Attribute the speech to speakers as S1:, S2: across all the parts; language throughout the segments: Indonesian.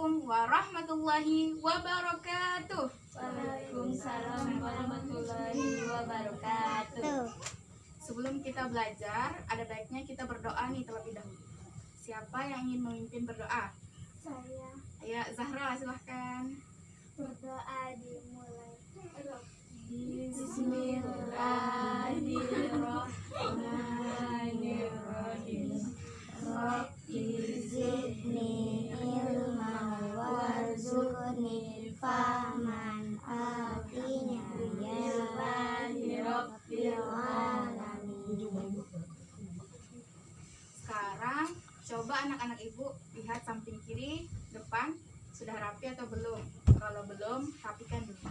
S1: Assalamualaikum warahmatullahi wabarakatuh.
S2: Waalaikumsalam warahmatullahi wabarakatuh.
S1: Sebelum kita belajar, ada baiknya kita berdoa nih terlebih dahulu. Siapa yang ingin memimpin berdoa?
S2: Saya.
S1: Ayo Zahra, silahkan.
S2: Berdoa dimulai.
S1: Bismillahirrahmanirrahim.
S2: Rabbi zidni ilman warzuqni fahman atina ya rabbil alamin.
S1: Sekarang coba anak-anak ibu lihat samping kiri, depan, sudah rapi atau belum? Kalau belum, rapikan dulu.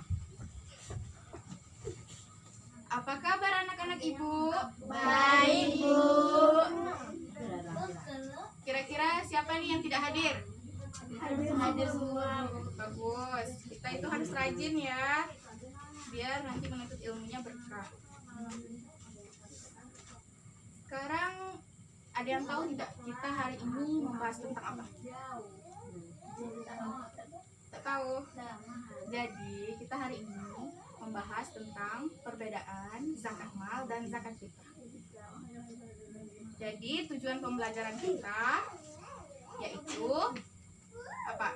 S1: Apa kabar anak-anak ibu?
S2: Baik, Bu.
S1: Kira-kira siapa nih yang tidak hadir?
S2: Hadir semua.
S1: Bagus. Kita itu harus rajin ya, biar nanti menuntut ilmunya berkah. Sekarang ada yang tahu tidak kita hari ini membahas tentang apa? Tak tahu. Jadi kita hari ini membahas tentang perbedaan zakat mal dan zakat fitrah. Jadi tujuan pembelajaran kita yaitu apa?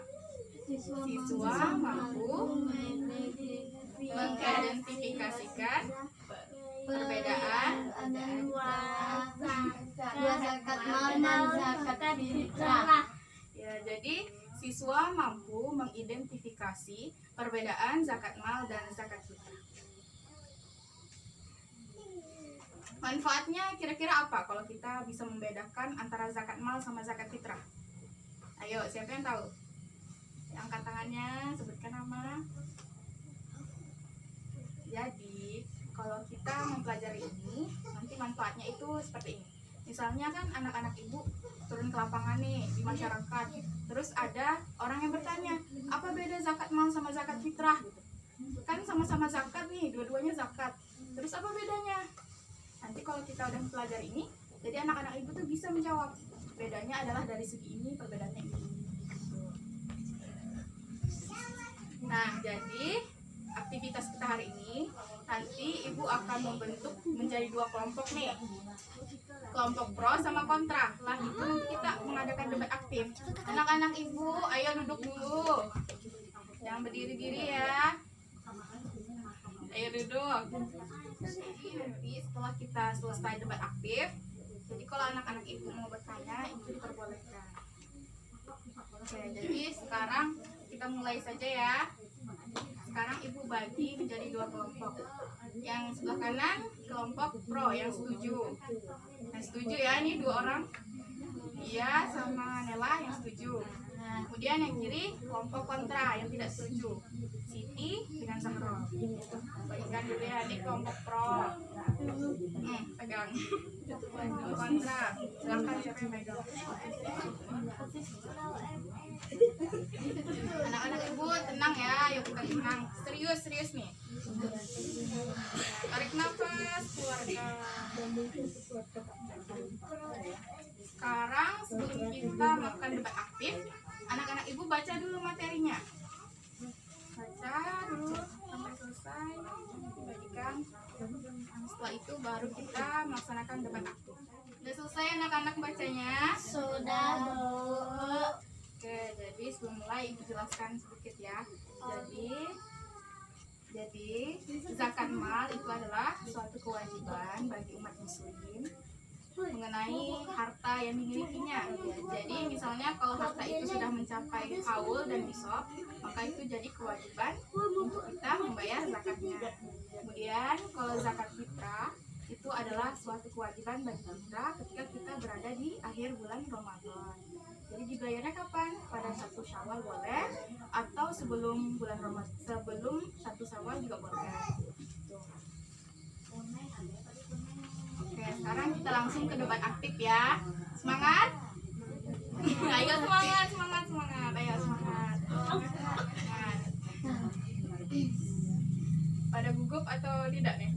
S1: Siswa mampu mengidentifikasikan perbedaan
S2: zakat mal dan zakat fitrah.
S1: ya. Jadi siswa mampu mengidentifikasi perbedaan zakat mal dan zakat fitrah. Manfaatnya kira-kira apa kalau kita bisa membedakan antara zakat mal sama zakat fitrah? Ayo, siapa yang tahu? Angkat tangannya, sebutkan nama. Jadi, kalau kita mempelajari ini, nanti manfaatnya itu seperti ini. Misalnya kan anak-anak ibu turun ke lapangan nih di masyarakat. Terus ada orang yang bertanya, apa beda zakat mal sama zakat fitrah? Kan sama-sama zakat nih, dua-duanya zakat. Terus apa bedanya? Nanti kalau kita udah mempelajari ini, jadi anak-anak ibu tuh bisa menjawab. Bedanya adalah dari segi ini, perbedaannya ini. Nah, jadi aktivitas kita hari ini, nanti ibu akan membentuk menjadi dua kelompok nih. Kelompok pro sama kontra. Lah itu nanti kita mengadakan debat aktif. Anak-anak ibu, ayo duduk dulu. Jangan berdiri-diri ya. Ayo duduk. Jadi setelah kita selesai debat aktif, jadi kalau anak-anak ibu mau bertanya, itu diperbolehkan. Oke, jadi sekarang kita mulai saja ya. Sekarang ibu bagi menjadi dua kelompok. Yang sebelah kanan kelompok pro yang setuju. Yang setuju ya, ini dua orang. Iya sama Nela yang setuju. Kemudian yang kiri kelompok kontra yang tidak setuju. Siti dengan Zahra. Bagikan dulu ya, ini kelompok pro. Pegang. Kelompok kontra. Silakan siapa yang pegang. Anak-anak ibu tenang ya, yuk kita tenang. Serius nih. Tarik nafas, keluarkan. Sekarang sebelum kita melakukan debat aktif, anak-anak ibu baca dulu materinya. Baca dulu sampai selesai, bagikan. Setelah itu baru kita melaksanakan debat aktif. Sudah selesai anak-anak bacanya?
S2: Sudah, Bu.
S1: Oke, jadi sebelum mulai ibu jelaskan sedikit ya. Jadi zakat mal itu adalah suatu kewajiban bagi umat muslim mengenai harta yang dimilikinya. Jadi misalnya kalau harta itu sudah mencapai haul dan nisab, maka itu jadi kewajiban untuk kita membayar zakatnya. Kemudian kalau zakat fitrah itu adalah suatu kewajiban bagi kita ketika kita berada di akhir bulan Ramadan. Jadi dibayarnya kapan? Pada 1 Syawal boleh, atau sebelum bulan Ramadan, sebelum 1 Syawal juga boleh. Oke, sekarang kita langsung ke debat aktif ya. Semangat? Ayo semangat. Ayo semangat. Pada gugup atau tidak nih?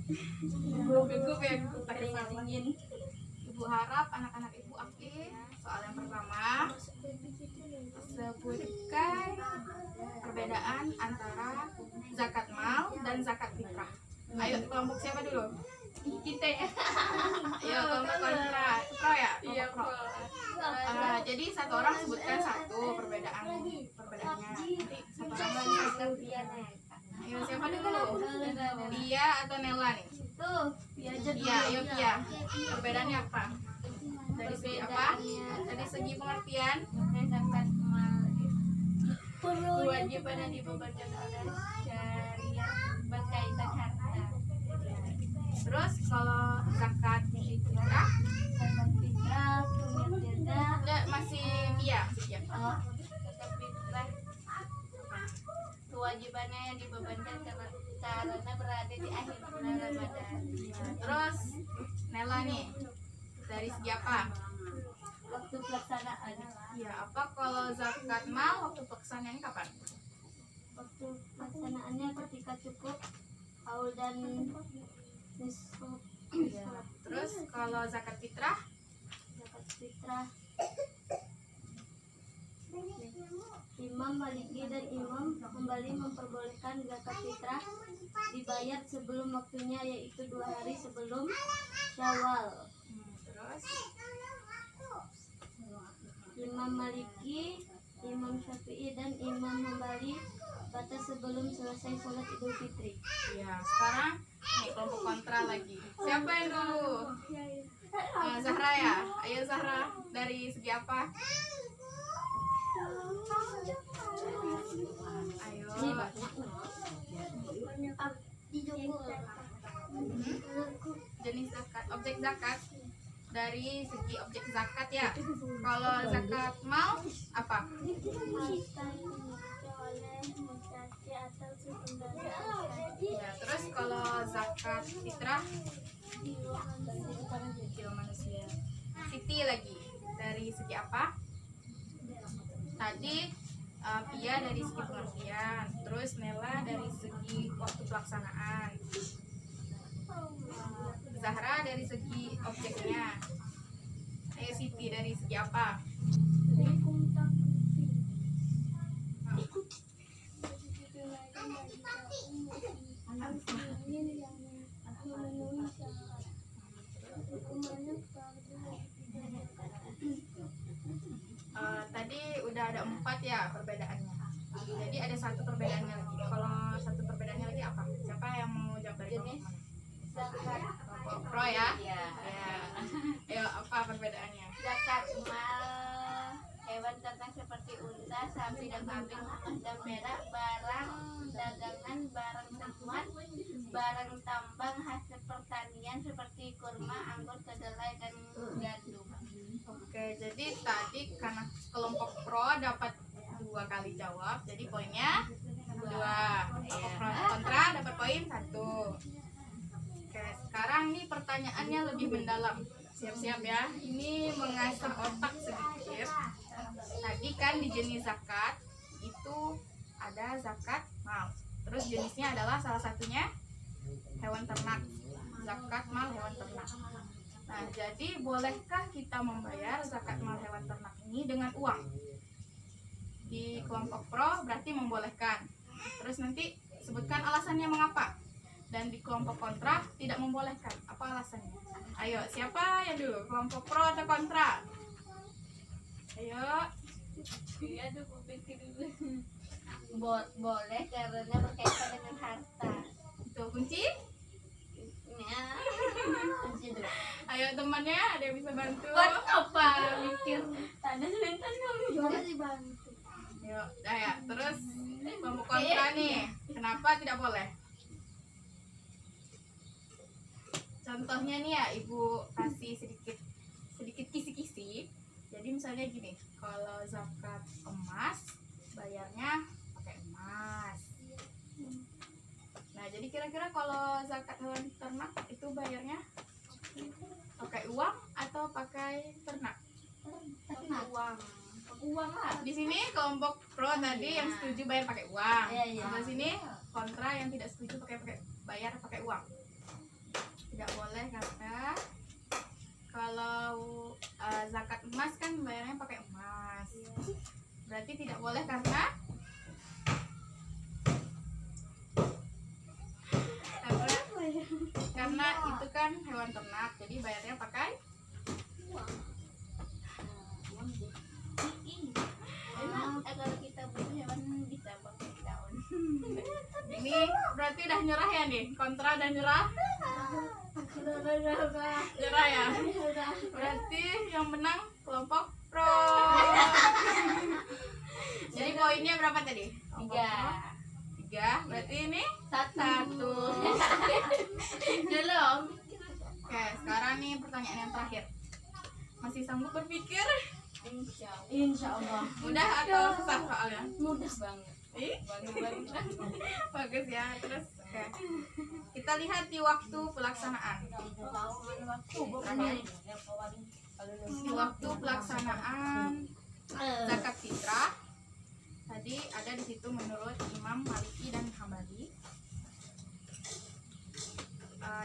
S1: Gugup ya, gugup pakai dingin. Ibu harap anak-anak ibu aktif. Soal yang pertama, sebutkan perbedaan antara zakat mal dan zakat fitrah. Ayo kelompok siapa dulu?
S2: Kita ya.
S1: Ayo kelompok kontra. Pro ya?
S2: Iya,
S1: Kelompok pro. Jadi satu orang sebutkan satu perbedaannya. Nanti satu orang lagi. Ayo siapa dulu? Dia atau Nela nih?
S2: Tuh, diajak
S1: Iya, ayo Pia. Perbedaannya apa? Dari segi apa? Dari segi pengertian.
S2: zakat mal kewajiban yang dibebankan oleh syariat berkaitan harta.
S1: Terus kalau zakat fitrah,
S2: Zakat fitrah pengertiannya
S1: masih Pia.
S2: zakat fitrah kewajibannya yang dibebankan karena berada di akhir bulan Ramadan.
S1: Terus Nela nih, dari segi apa?
S2: Waktu pelaksanaan.
S1: Ya, apa kalau zakat mal waktu pelaksanaannya kapan?
S2: Waktu pelaksanaannya ketika cukup haul dan nisab.
S1: Terus kalau zakat fitrah,
S2: Zakat fitrah Imam Maliki dan Imam kembali memperbolehkan zakat fitrah dibayar sebelum waktunya, yaitu 2 hari sebelum Syawal.
S1: terus
S2: Imam Maliki, Imam Syafi'i dan Imam Hambali batas sebelum selesai sholat Idul Fitri.
S1: ya sekarang nih kelompok kontra lagi. Siapa yang dulu? Zahra ya. Ayo Zahra, dari segi apa? Ayo.
S2: Ini banyak.
S1: Jenis zakat, objek zakat. Dari segi objek zakat ya. Kalau zakat mal apa? Ya, terus kalau zakat fitrah jiwa manusia. Siti lagi. Dari segi apa? Tadi Pia dari segi pengertian, terus Nela dari segi waktu pelaksanaan, Zahra dari segi objeknya. Ayo Siti dari segi apa? Tadi udah ada 4 ya perbedaannya. Jadi ada satu perbedaannya lagi. Kalau satu perbedaannya lagi apa? Siapa yang mau jawab dari kelompok mana?
S2: Zakat
S1: Kelompok pro ya?
S2: ya.
S1: Ya. Ayo apa perbedaannya?
S2: Zakat mal hewan ternak seperti unta, sapi dan kambing, emas dan perak, barang dagangan, barang temuan, barang tambang hasil pertanian seperti kurma, anggur, kedelai dan gandum.
S1: Oke, jadi tadi karena kelompok pro dapat 2 kali jawab, jadi poinnya 2. Kelompok pro kontra dapat poin 1. Oke, sekarang nih pertanyaannya lebih mendalam. Siap-siap ya. Ini mengasah otak sedikit. Tadi kan di jenis zakat itu ada zakat mal. Terus jenisnya adalah salah satunya hewan ternak. Zakat mal hewan ternak. Nah, jadi bolehkah kita membayar zakat mal hewan ternak ini dengan uang? Di kelompok pro berarti membolehkan. Terus nanti sebutkan alasannya mengapa. Dan di kelompok kontra tidak membolehkan. Apa alasannya? Ayo, siapa yang dulu? Kelompok pro atau kontra? Ayo.
S2: Iya, dulu pikir dulu. Boleh karena berkaitan dengan harta.
S1: Itu kunci.
S2: Ya.
S1: Ayo temannya, ada yang bisa bantu?
S2: Buat apa mikir? Tanda sebentar kami. Boleh dibantu.
S1: Yuk, ya. Terus kelompok kontra nih. Kenapa tidak boleh? Contohnya nih ya, Ibu kasih sedikit kisi-kisi. Jadi misalnya gini, kalau zakat emas bayarnya pakai emas. Nah, jadi kira-kira kalau zakat hewan ternak itu bayarnya pakai uang atau pakai ternak?
S2: Uang.
S1: Uang lah. Di sini kelompok pro tadi yang setuju bayar pakai uang.
S2: Iya, iya.
S1: Sebelah sini kontra yang tidak setuju bayar pakai uang. Tidak boleh karena kalau zakat emas kan bayarnya pakai emas. Berarti tidak boleh karena bukan hewan ternak, jadi bayarnya pakai
S2: kalau kita beli hewan bisa pakai daun.
S1: ini. Berarti udah nyerah ya nih, kontra udah nyerah ya. Berarti yang menang kelompok pro. Jadi poinnya berapa tadi? 3. Berarti ini 1.
S2: Belum.
S1: Oke, sekarang nih pertanyaan yang terakhir. Masih sanggup berpikir?
S2: Insya Allah.
S1: Mudah atau susah soalnya?
S2: Mudah banget.
S1: Ih, bagus ya. Terus oke. Kita lihat di waktu pelaksanaan. Di waktu pelaksanaan zakat fitrah tadi ada di situ menurut Imam Maliki dan Hambali,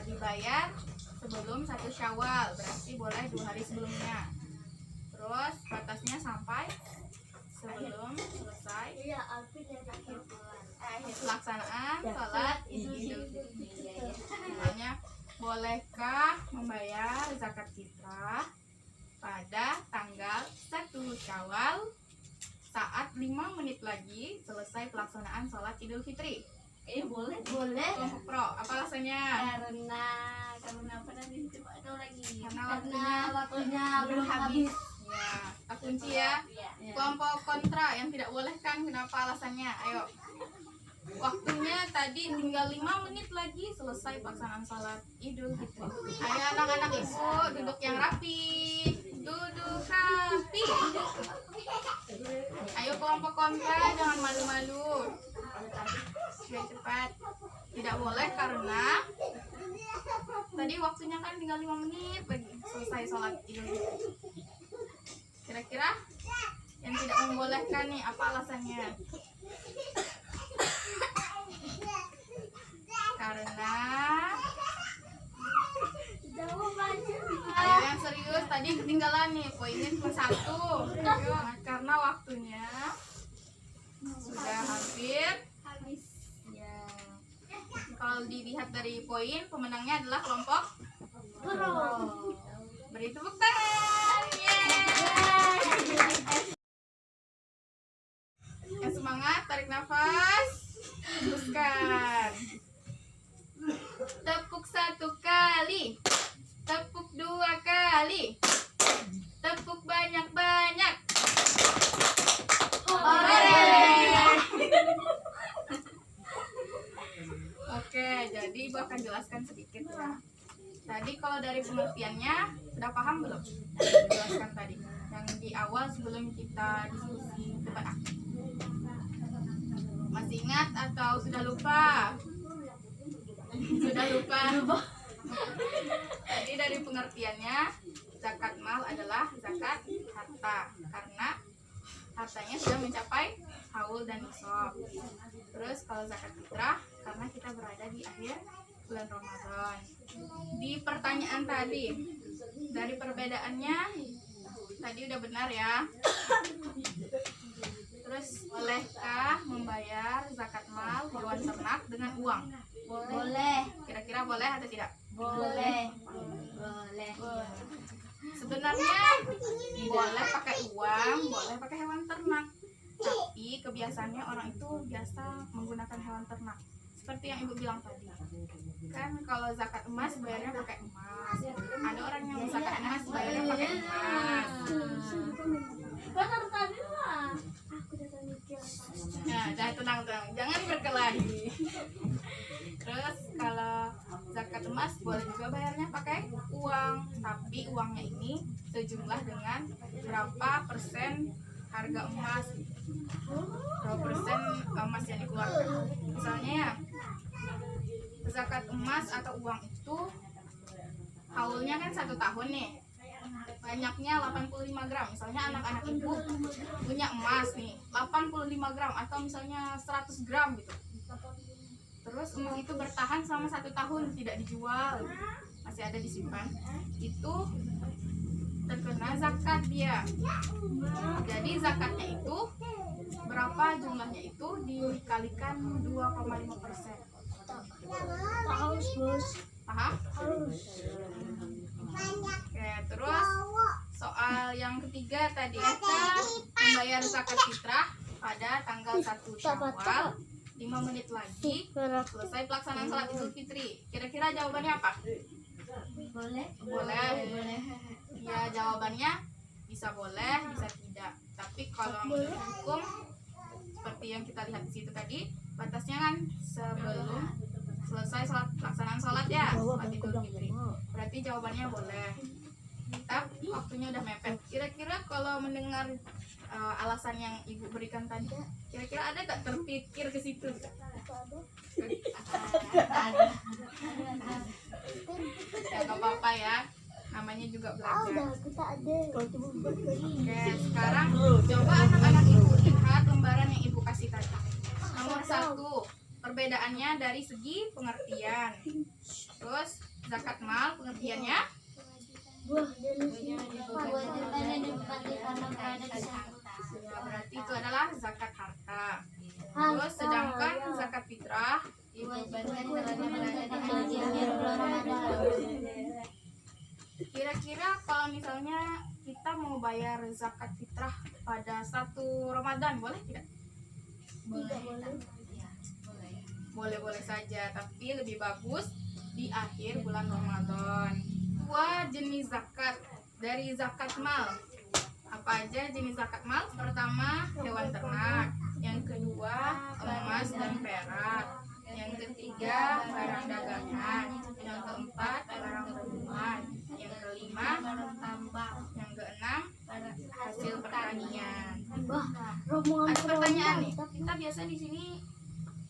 S1: dibayar sebelum 1 Syawal, berarti boleh 2 hari sebelumnya. Terus batasnya sampai sebelum selesai pelaksanaan sholat Idul Fitri. Misalnya, bolehkah membayar zakat fitrah pada tanggal 1 Syawal saat 5 menit lagi selesai pelaksanaan sholat Idul Fitri?
S2: Boleh.
S1: Kelompok pro, apa alasannya?
S2: Karena apa tadi? Coba ada lagi.
S1: Karena
S2: waktunya belum habis.
S1: Ya, tak kunci ya. Kelompok kontra yang tidak boleh kan, kenapa alasannya? Ayo. Waktunya tadi tinggal 5 menit lagi selesai pelaksanaan sholat Idul Fitri. Ayo anak-anak ibu, duduk yang rapi. Duduk rapi. Ayo kelompok kontra, jangan malu-malu. Biar cepat. Tidak boleh karena tadi waktunya kan tinggal 5 menit lagi selesai sholat Idul Fitri. Kira-kira yang tidak membolehkan nih apa alasannya? Karena ayo yang serius, tadi ketinggalan nih poinnya cuma 1. Nah, karena waktunya sudah hampir habis ya. Kalau dilihat dari poin, pemenangnya adalah kelompok pro. Beri tepuk tangan. Yang semangat, tarik nafas, teruskan. Tepuk 1 kali, tepuk 2 kali, tepuk banyak-banyak. Oke, jadi Ibu akan jelaskan sedikit ya. Tadi kalau dari pengertiannya sudah paham belum? Jelaskan tadi yang di awal sebelum kita diskusi debat aktif. Masih ingat atau sudah lupa? Sudah lupa. Jadi dari pengertiannya zakat mal adalah zakat harta karena hartanya sudah mencapai haul dan nisab. Terus kalau zakat fitrah karena kita berada di akhir bulan Ramadan. Di pertanyaan tadi dari perbedaannya tadi udah benar ya. Terus bolehkah membayar zakat mal hewan ternak dengan uang?
S2: Boleh.
S1: Kira-kira boleh atau tidak?
S2: Boleh.
S1: Sebenarnya boleh pakai uang, boleh pakai hewan ternak. Tapi kebiasaannya orang itu biasa menggunakan hewan ternak. Seperti yang Ibu bilang tadi. Kan kalau zakat emas bayarnya pakai emas. Ada orang yang zakat emas bayarnya pakai emas. Nah, tenang, jangan berkelahi. Terus kalau zakat emas boleh juga bayarnya pakai uang, tapi uangnya ini sejumlah dengan berapa persen harga emas, berapa persen emas yang dikeluarkan. Misalnya ya, zakat emas atau uang itu haulnya kan 1 tahun nih, banyaknya 85 gram. Misalnya anak-anak ibu punya emas nih 85 gram atau misalnya 100 gram gitu. Terus emas itu bertahan selama 1 tahun tidak dijual, masih ada disimpan, itu terkena zakat dia. Jadi zakatnya itu berapa jumlahnya itu dikalikan 2,5%. Paham? Oke, terus soal yang ketiga tadi kita membayar zakat fitrah pada tanggal 1 Syawal, 5 menit lagi selesai pelaksanaan sholat Idul Fitri. Kira-kira jawabannya apa?
S2: Boleh.
S1: Boleh. Ya, jawabannya bisa boleh, bisa tidak. Tapi kalau menurut hukum seperti yang kita lihat di situ tadi, batasnya kan sebelum selesai pelaksanaan sholat ya, sholat Idul Fitri. Berarti jawabannya boleh. Tapi waktunya udah mepet. Kira-kira kalau mendengar alasan yang ibu berikan tadi, kira-kira ada tak terpikir ke situ? Ya nggak apa-apa ya, namanya juga belajar. Oke, sekarang coba anak-anak ibu lihat lembaran yang ibu kasih tadi. Nomor 1, perbedaannya dari segi pengertian. Terus zakat mal pengertiannya
S2: Kewajiban yang dipastikan pada
S1: ya, berarti itu adalah zakat harta. Terus sedangkan zakat fitrah kira-kira kalau misalnya kita mau bayar zakat fitrah pada 1 Ramadan boleh tidak? Boleh saja, tapi lebih bagus di akhir bulan Ramadan. 2 jenis zakat dari zakat mal. Apa aja jenis zakat mal? Pertama, hewan ternak. Yang kedua, emas dan perak. Yang ketiga, barang dagangan. Yang keempat, barang tumbuhan. Yang kelima, barang tambang. Yang keenam, hasil pertanian. Ada pertanyaan nih. Kita biasa di sini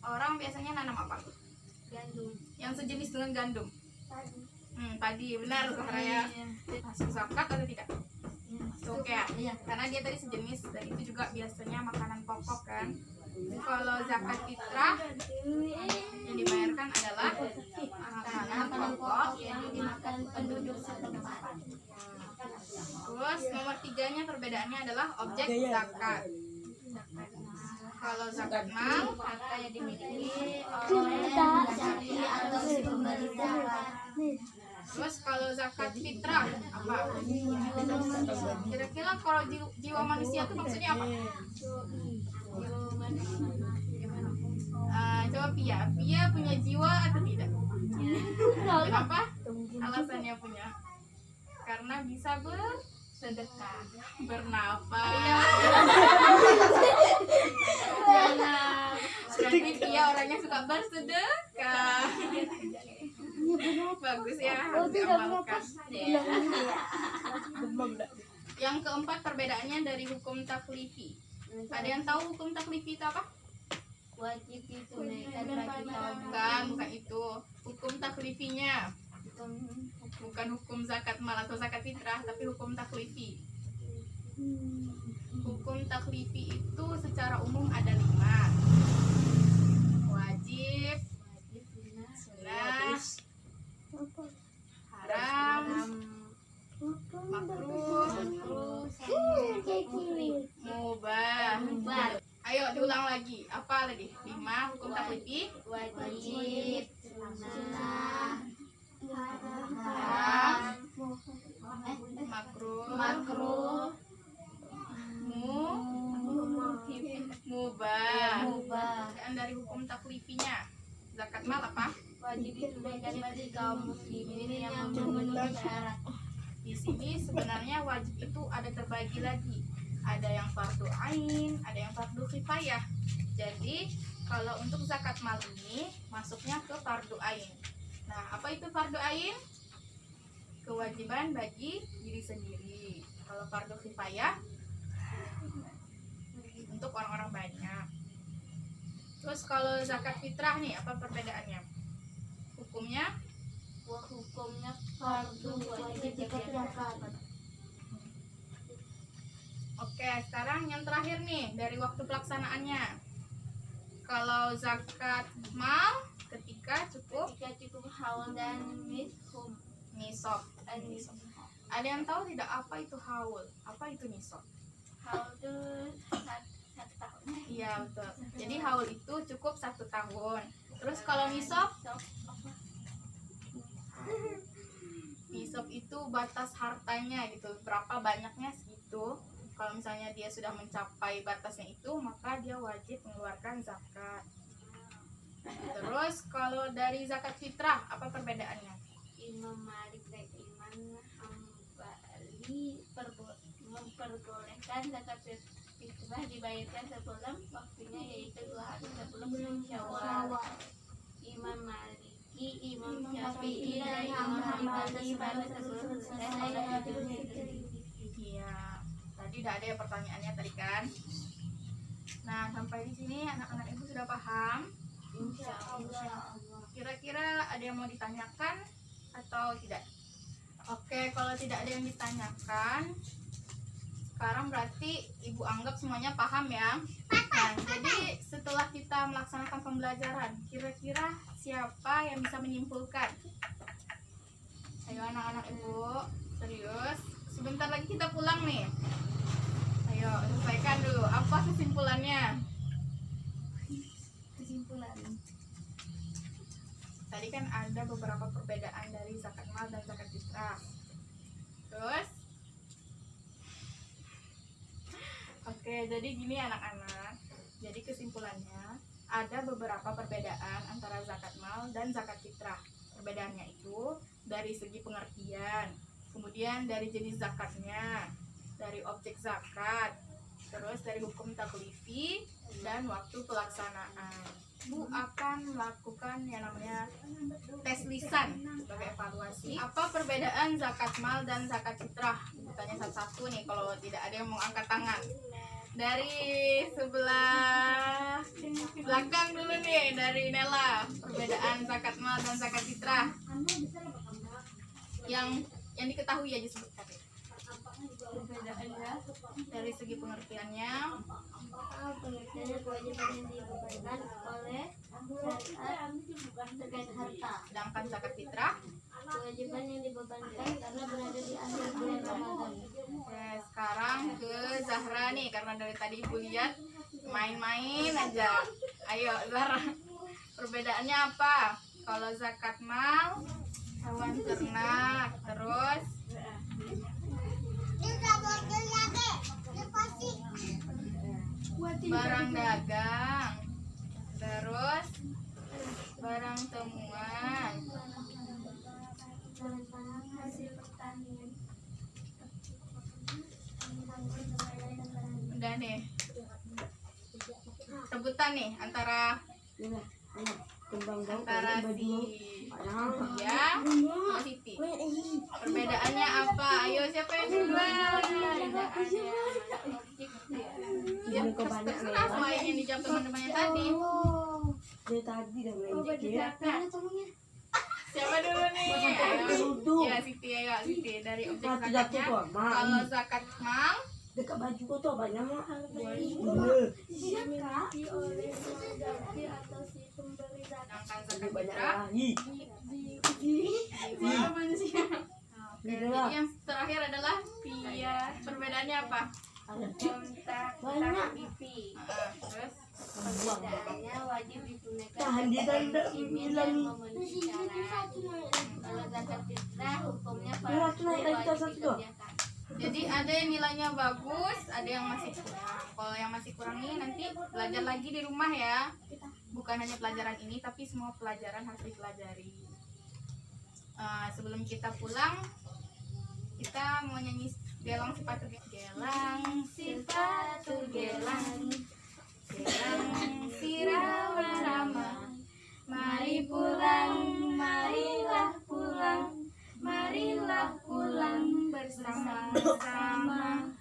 S1: orang biasanya nanam apa?
S2: gandum.
S1: Yang sejenis dengan gandum. Padi, benar Raya. Masuk zakat atau tidak? Masuk ya. Karena dia tadi sejenis dan itu juga biasanya makanan pokok kan. Kalau zakat fitrah yang dibayarkan adalah makanan pokok yang dimakan penduduk setempat. Terus nomor 3-nya perbedaannya adalah objek zakat. Kalau zakat mal harta yang dimiliki oleh jari atau si pemberi zakat. Terus kalau zakat fitrah apa? Kira-kira kalau jiwa manusia itu maksudnya apa? Coba Pia punya jiwa atau tidak? Kenapa? Alasannya punya? Karena bisa bersedekah, bernafas. Berarti Pia orangnya suka bersedekah. Bagus ya, harus diamalkan. Yang keempat perbedaannya dari hukum taklifi. Ada yang tahu hukum taklifi itu apa?
S2: Wajib ditunaikan bagi kaum
S1: Bukan itu. Hukum taklifinya bukan hukum zakat mal atau zakat fitrah, tapi hukum taklifi. Hukum taklifi itu secara umum ada 5. Wajib, sunnah, haram, makruh, mubah. Ayo diulang lagi. Apa tadi? 5 hukum taklifi.
S2: wajib, sunnah,
S1: Haram, makruh, mubah. Dan dari hukum taklifinya, zakat mal apa?
S2: wajib ditunaikan bagi kaum muslimin yang memenuhi syarat.
S1: Di sini sebenarnya wajib itu ada terbagi lagi. Ada yang fardu ain, ada yang fardu kifayah. Jadi kalau untuk zakat mal ini masuknya ke fardu ain. Nah, apa itu fardu ain? Kewajiban bagi diri sendiri. Kalau fardu kifayah untuk orang-orang banyak. Terus kalau zakat fitrah nih, apa perbedaannya? Hukumnya
S2: Hukumnya fardu wajib zakat.
S1: Oke, sekarang yang terakhir nih dari waktu pelaksanaannya. Kalau zakat mal ketika cukup
S2: haul dan
S1: nisab. Ada yang tahu tidak apa itu haul? Apa itu nisab?
S2: haul itu 1 tahun.
S1: Iya, betul. Jadi haul itu cukup 1 tahun. Terus kalau nisab Nisab itu batas hartanya gitu, berapa banyaknya segitu. Kalau misalnya dia sudah mencapai batasnya itu, maka dia wajib mengeluarkan zakat. Terus kalau dari zakat fitrah, apa perbedaannya?
S2: Imam Malik dan Imam Hambali memperbolehkan zakat fitrah dibayarkan sebelum waktunya, yaitu 2 hari sebelum Syawal. Imam Maliki, Imam Syafi'i, dan Imam Hambali baru sebelum selesai Idul Fitri.
S1: Iya, tadi udah ada ya pertanyaannya tadi kan. Nah, sampai di sini anak-anak ibu sudah paham?
S2: Insya Allah.
S1: Kira-kira ada yang mau ditanyakan atau tidak? Oke, kalau tidak ada yang ditanyakan, sekarang berarti ibu anggap semuanya paham ya. Nah, jadi setelah kita melaksanakan pembelajaran, kira-kira siapa yang bisa menyimpulkan? Ayo anak-anak ibu, serius. Sebentar lagi kita pulang nih. Ayo, selesaikan dulu. Apa kesimpulannya?
S2: Kesimpulan.
S1: Tadi kan ada beberapa perbedaan dari zakat mal dan zakat fitrah. Terus, oke, jadi gini anak-anak. Jadi kesimpulannya ada beberapa perbedaan antara zakat mal dan zakat fitrah. Perbedaannya itu dari segi pengertian, kemudian dari jenis zakatnya, dari objek zakat, terus dari hukum taklifi dan waktu pelaksanaan. Bu akan melakukan yang namanya tes lisan sebagai evaluasi. Apa perbedaan zakat mal dan zakat fitrah? Tanya satu-satu nih, kalau tidak ada yang mau angkat tangan. Dari sebelah belakang dulu nih, dari Nela. Perbedaan zakat mal dan zakat fitrah yang diketahui aja sebutkan.
S2: Perbedaannya
S1: Dari segi pengertiannya,
S2: pengertiannya kewajiban yang dibebankan oleh syariat terkait harta.
S1: sedangkan zakat fitrah.
S2: Kewajiban yang dibebankan karena berada di akhir bulan Ramadan.
S1: Oke, sekarang ke Zahra nih, karena dari tadi ibu lihat main-main aja. Ayo Zahra, perbedaannya apa? Kalau zakat mal hewan ternak, terus barang dagang, terus barang temuan.
S2: Hasil pertanian.
S1: Udah nih, rebutan nih antara si ya sama Siti. Perbedaannya apa? Ayo, siapa yang duluan? Ya, terserah selain yang dijawab teman-temannya tadi.
S3: Dari tadi udah main dia.
S1: Siapa dulu nih? Ayo. Ya, Siti, ayo Siti. Dari objek zakatnya, kalau zakat mal
S3: Dekat baju kau tuh banyak mah.
S2: Dimiliki oleh mengganti atau si pemberi zakat.
S1: sedangkan zakat
S3: Banyak
S1: fitrah.
S3: lagi.
S1: Wah, manusia. Oke, jadi yang terakhir adalah via. Perbedaannya apa?
S2: Kontrak
S3: Banyak.
S2: TV.
S1: Terus
S2: Perbedaannya wajib digunakan
S3: Tahan di tanda
S2: email
S3: bilang.
S2: dan memenuhi syarat. Kalau zakat fitrah hukumnya
S3: Berat,
S2: pasti
S3: naik dari
S2: wajib
S3: satu tuh.
S2: dikerjakan.
S1: jadi ada yang nilainya bagus, ada yang masih kurang. Kalau yang masih kurang nih nanti belajar lagi di rumah ya. Bukan hanya pelajaran ini, tapi semua pelajaran harus dipelajari. Sebelum kita pulang, kita mau nyanyi gelang sepatu gelang sepatu gelang sirama-rama, mari pulang, marilah pulang, marilah pulang bersama-sama.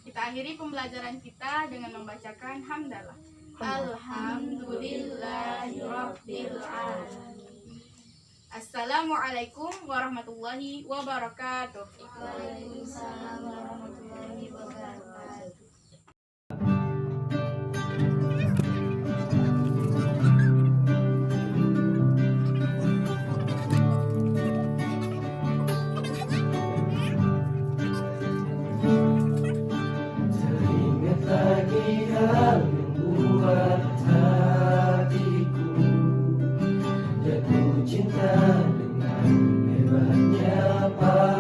S1: Kita akhiri pembelajaran kita dengan membacakan hamdalah. Alhamdulillahirabbil alamin. Assalamualaikum warahmatullahi wabarakatuh.
S2: Waalaikumsalam warahmatullahi wabarakatuh.
S4: Teringat lagi hal yang membuat hatiku jatuh cinta dengan Hebatnya apa